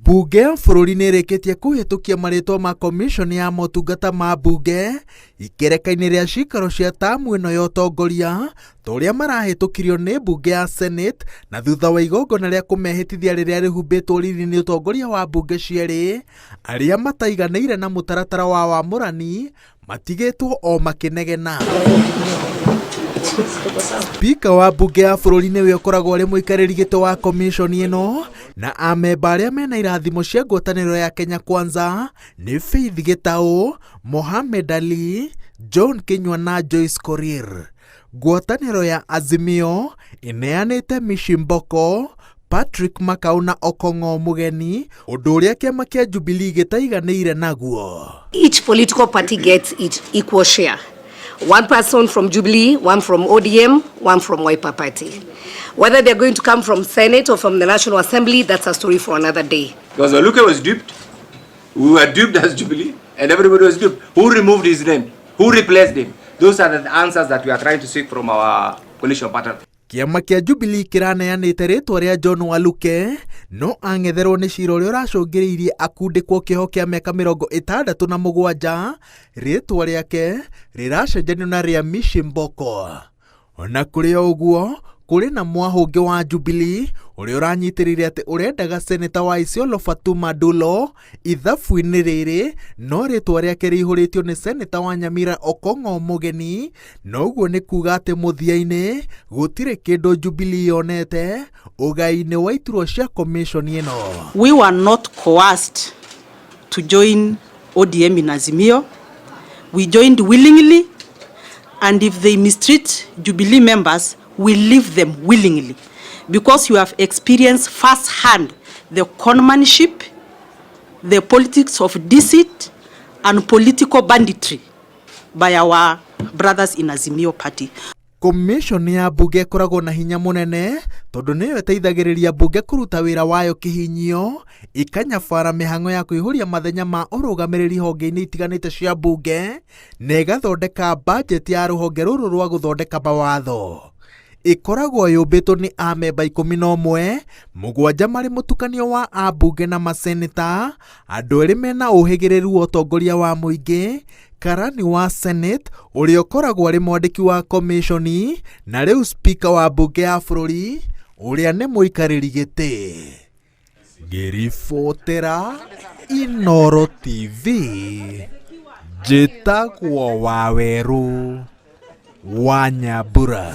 Bunge ya bũrũri nĩ ĩrĩkĩtie kũhĩtũkia marĩtwa ma komishoni ya motungata ma bunge ikereka-inĩ rĩa cikaro cia tamu ĩno ya ũtongoria torĩa marahĩtũkirio nĩ bunge ya Senate na thutha wa igongona rĩa kũmehĩtithia rĩrĩa rĩhumbĩtwo riri nĩ ũtongoria wa bunge cierĩ arĩa mataiganĩire na mũtaratara wa wamũrani matigĩtwo o makĩnegena. Spika wa bunge ya bũrũri nĩwe ũkoragwo arĩ mũikarĩri gĩtĩ wa komishoni ĩno na amemba arĩa mena irathimo cia ngwatanĩro ya Kenya Kwanza nĩ Faith Gĩtaũ, Mohamed Ali, John Kinyua na Joyce Korir. Ngwatanĩro ya Azimio ĩneanĩte Mishi Mboko, Patrick Makau na Okongo Mugeni, ũndũ ũrĩa kĩama kĩa Jubilee gĩtaiganĩire naguo. Each political party gets its equal share. One person from Jubilee, one from ODM, one from Wiper Party. Whether they're going to come from Senate or from the National Assembly, that's a story for another day. Because Waluke was duped. We were duped as Jubilee, and everybody was duped. Who removed his name? Who replaced him? Those are the answers that we are trying to seek from our coalition partner. Kĩama kĩa Jubilee kĩraneanĩte rĩtwa rĩa John Waluke no ang'etherwo nĩ cira ũrĩa ũracũngĩrĩirie akundĩkwo kĩoho kĩa mĩaka 67 rĩtwa rĩake rĩracenjanio na rĩa Mishi Mboko. Ona kũrĩ o ũguo kũrĩ na mwahũngĩ wa Jubilee ũrĩa ũranyitĩrĩire atĩ ũrendaga seneta wa Isiolo Fatuma Dulo ithabu-inĩ rĩrĩ no rĩtwa rĩake rĩihũrĩtio nĩ seneta wa Nyamira Okongo Mugeni, na ũguo nĩ kuga atĩ mũthia-inĩ gũtirĩ kĩndũ Jubilee yonete ũgai-inĩ wa iturwa cia komishoni ĩno. We were not coerced to join ODM in Azimio. We joined willingly, and if they mistreat Jubilee members, we leave them willingly, because you have experienced firsthand the conmanship, the politics of deceit and political banditry by our brothers in Azimio party. Komishoni ya bunge ĩkoragwo na hinya mũnene tondũ nĩyo ĩteithagĩrĩria bunge kũruta wĩra wayo kĩhinyio, ikanyabara mĩhang'o ya kwĩhũria mathenya ma ũrũgamĩrĩri honge-inĩ itiganĩte cia bunge na ĩgathondeka budget ya rũhonge rũrũ rwa gũthondeka mawatho. Ikoragwo yũmbĩtwo nĩ amemba 11, 7 marĩ mũtukanio wa ambunge na maseneta, andũ erĩ mena ũhĩgĩrĩru wa ũtongoria wa mũingĩ, karani wa Senate ũrĩa ũkoragwo arĩ mwandĩki wa komishoni na rĩu spika wa bunge ya bũrũri ũrĩa nĩ mũikarĩri gĩtĩ. Ngĩribotera Inooro TV, njĩtagwo Waweru wa Nyambura.